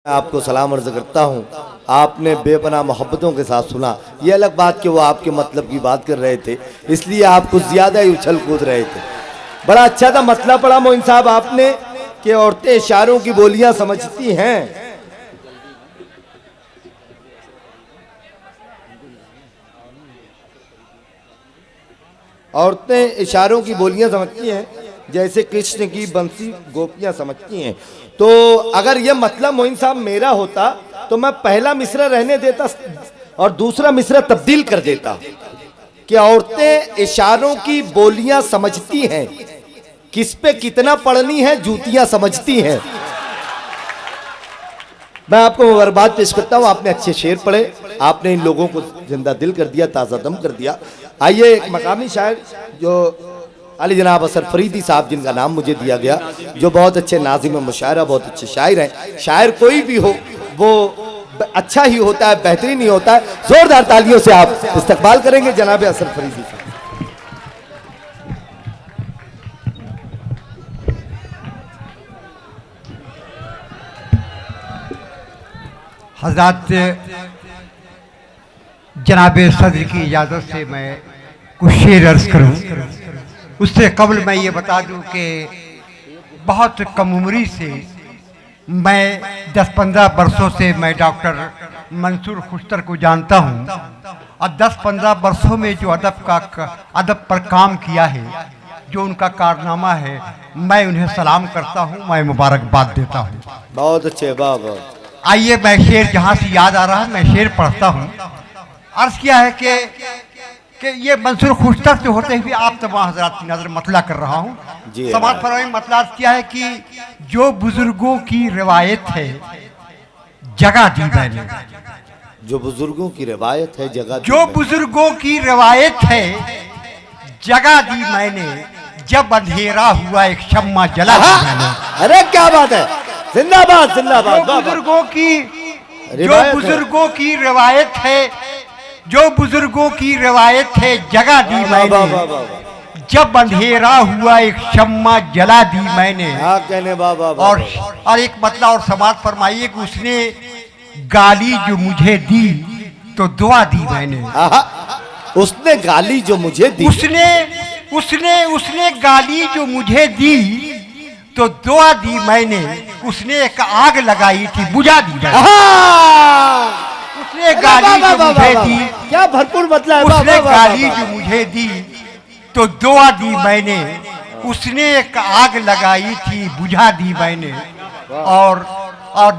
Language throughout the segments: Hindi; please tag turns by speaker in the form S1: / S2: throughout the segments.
S1: आपको सलाम अर्ज करता हूँ। आपने बेपनाह मोहब्बतों के साथ सुना। ये अलग बात कि वो आपके मतलब की बात कर रहे थे, इसलिए आप कुछ ज़्यादा ही उछल कूद रहे थे। बड़ा अच्छा था मतलब पढ़ा मोइन साहब आपने कि औरतें इशारों की बोलियां समझती हैं। औरतें इशारों की बोलियां समझती हैं जैसे कृष्ण की बंसी गोपियां समझती हैं। तो अगर यह मतलब मोइन साहब मेरा होता तो मैं पहला मिसरा रहने देता और दूसरा मिसरा तब्दील कर देता कि औरतें इशारों की बोलियां समझती हैं, किस पे कितना पढ़नी है जूतियां समझती हैं। मैं आपको मुबारकबाद पेश करता हूं, आपने अच्छे शेर पढ़े, आपने इन लोगों को जिंदा दिल कर दिया, ताज़ा दम कर दिया। आइए एक मकामी शायर जो अली जनाब असर फरीदी साहब, जिनका नाम मुझे दिया गया, जो बहुत अच्छे नाज़िम मुशायरा, बहुत अच्छे शायर हैं। शायर कोई भी हो वो अच्छा ही होता है, बेहतरीन ही होता है। जोरदार तालियों से आप इस्तकबाल करेंगे जनाब असर फरीदी साहब।
S2: हज़रात, जनाब सदर की इजाज़त से मैं कुछ शेर अर्ज़ करूँ। उससे कबल मैं ये बता दूँ कि बहुत कम उम्री से मैं 10-15 बरसों से मैं डॉक्टर मंसूर खुश्तर को जानता हूँ और 10-15 बरसों में जो अदब पर काम किया है, जो उनका कारनामा है, मैं उन्हें सलाम करता हूँ, मैं मुबारकबाद देता हूँ।
S1: बहुत अच्छे बाबा।
S2: आइए मैं शेर जहाँ से याद आ रहा है मैं शेर पढ़ता हूँ। अर्ज़ किया है कि ये मंसूर खुश्तर से होते हुए आप तमाम हज़रात की नज़र मतला कर रहा हूँ। समाज फरमाई मतला किया है कि जो बुजुर्गों की रिवायत है जगह दी मैंने,
S1: जो बुजुर्गों की रिवायत है जगह,
S2: जो बुजुर्गों की रिवायत है जगह दी मैंने, जब अंधेरा हुआ एक शम्मा जला दी मैंने।
S1: अरे क्या बात है, जिंदाबाद जिंदाबाद।
S2: जो बुजुर्गों की रिवायत है, जो बुजुर्गों की रिवायत है जगह दी मैंने, जब अंधेरा हुआ एक शम्मा जला दी मैंने।
S1: कहने बाबा।
S2: और एक मतलब और समाज फरमाइए कि उसने गाली जो मुझे दी तो दुआ दी मैंने।
S1: उसने गाली जो मुझे दी,
S2: उसने गाली जो मुझे दी तो दुआ दी मैंने। उसने एक आग लगाई थी बुझा दी मैंने। उसने गाली जो मुझे दी,
S1: क्या भरपूर मतलब है।
S2: उसने गाली जो मुझे दी तो दुआ दी मैंने। उसने एक आग लगाई थी बुझा दी मैंने। और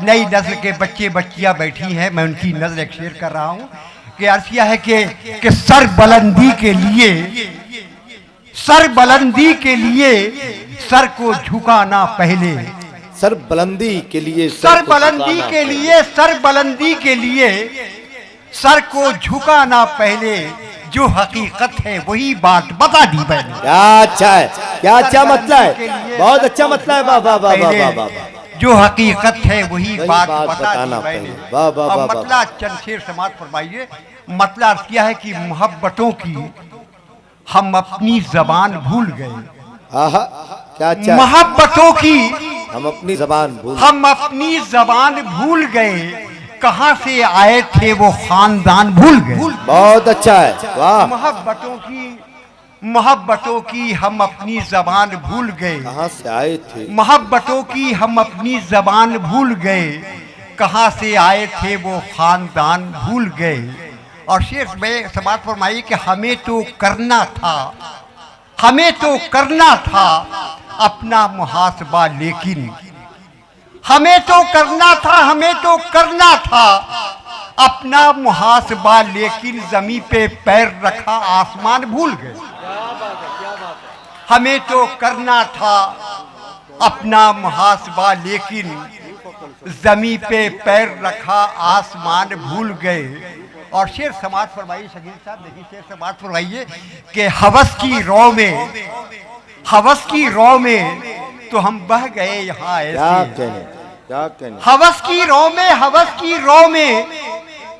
S2: नई नस्ल के बच्चे बच्चियां बैठी हैं, मैं उनकी नजर एक शेर कर रहा हूँ कि अर्ज़ किया है कि सर बुलंदी के लिए सर को झुकाना पहले,
S1: सर बुलंदी के लिए
S2: सर को झुकाना पहले, जो हकीकत है वही बात बता दी मैंने।
S1: क्या अच्छा है, क्या अच्छा मतलब है, बहुत अच्छा मतलब है। वाह वाह वाह वाह।
S2: जो हकीकत है वही बात बता दी मैंने।
S1: वाह।
S2: मतला चंद शेर समाज फरमाइए। मतला अर्ज़ किया है कि मोहब्बतों की हम अपनी जबान भूल गए।
S1: क्या अच्छा,
S2: मोहब्बतों की
S1: हम अपनी जबान भूल
S2: गए। कहाँ से आए थे वो खानदान भूल गए।
S1: बहुत अच्छा है, वाह।
S2: मोहब्बतों की हम अपनी जबान भूल गए।
S1: कहाँ से आए थे,
S2: मोहब्बतों की हम अपनी जबान भूल गए। कहाँ से आए थे वो खानदान भूल गए। और शेर में समाज फरमाइए कि हमें तो करना था अपना मुहासबा, लेकिन हमें तो करना था अपना मुहासबा, लेकिन जमीन पे पैर रखा आसमान भूल गए। हमें तो करना था अपना मुहासबा, लेकिन जमीन पे पैर रखा आसमान भूल गए। और शेर समाज फरमाइए शकील साहब, देखिए शेर समाज फरमाइए कि हवस की रौ में तो हम बह गए यहाँ ऐसे। हवस की रौ में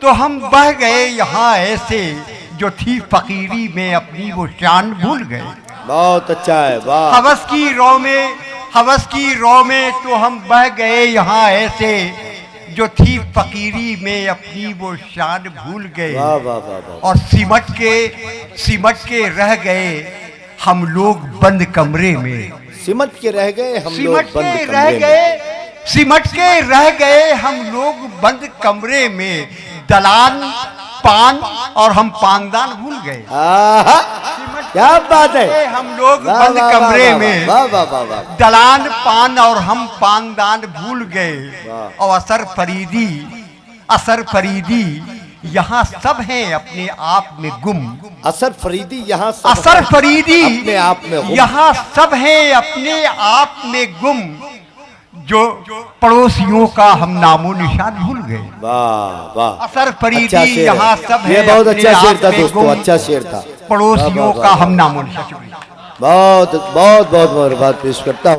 S2: तो हम बह गए यहाँ ऐसे, जो थी फकीरी में अपनी वो शान भूल गए।
S1: बहुत अच्छा है, वाह।
S2: हवस की रौ में तो हम बह गए यहाँ ऐसे, जो थी फकीरी में अपनी वो शान भूल गए,
S1: वाह वाह वाह वाह।
S2: और सिमट के रह गए हम लोग बंद कमरे में।
S1: सिमट के रह गए हम लोग
S2: सिमट
S1: बंद
S2: के
S1: कमरे
S2: रह
S1: में।
S2: गए, सिमट के रह गए हम लोग बंद कमरे में। दलान पान और हम पानदान भूल गए।
S1: आहा, क्या बात है।
S2: हम लोग
S1: वाह,
S2: बंद
S1: वाह,
S2: कमरे
S1: वाह,
S2: में,
S1: वाह वाह वाह वाह।
S2: दलान पान और हम पानदान भूल गए।
S1: वाह।
S2: और असर फरीदी यहाँ सब हैं अपने आप में गुम।
S1: असर फरीदी यहाँ सब
S2: असर फरीदी
S1: अपने आप में गुम।
S2: यहाँ सब हैं अपने आप में गुम, जो पड़ोसियों का हम नामो निशान भूल गए।
S1: वाह वाह।
S2: असर फरीदी
S1: अच्छा शेर है।
S2: यहाँ सब
S1: ये
S2: हैं
S1: बहुत
S2: अपने
S1: अच्छा शेर
S2: आप
S1: था
S2: में
S1: दोस्तों,
S2: गुम,
S1: अच्छा शेर था।
S2: पड़ोसियों
S1: वाह,
S2: का
S1: वाह,
S2: हम नामो निशान।
S1: बहुत बहुत बहुत धन्यवाद पेश करता हूँ।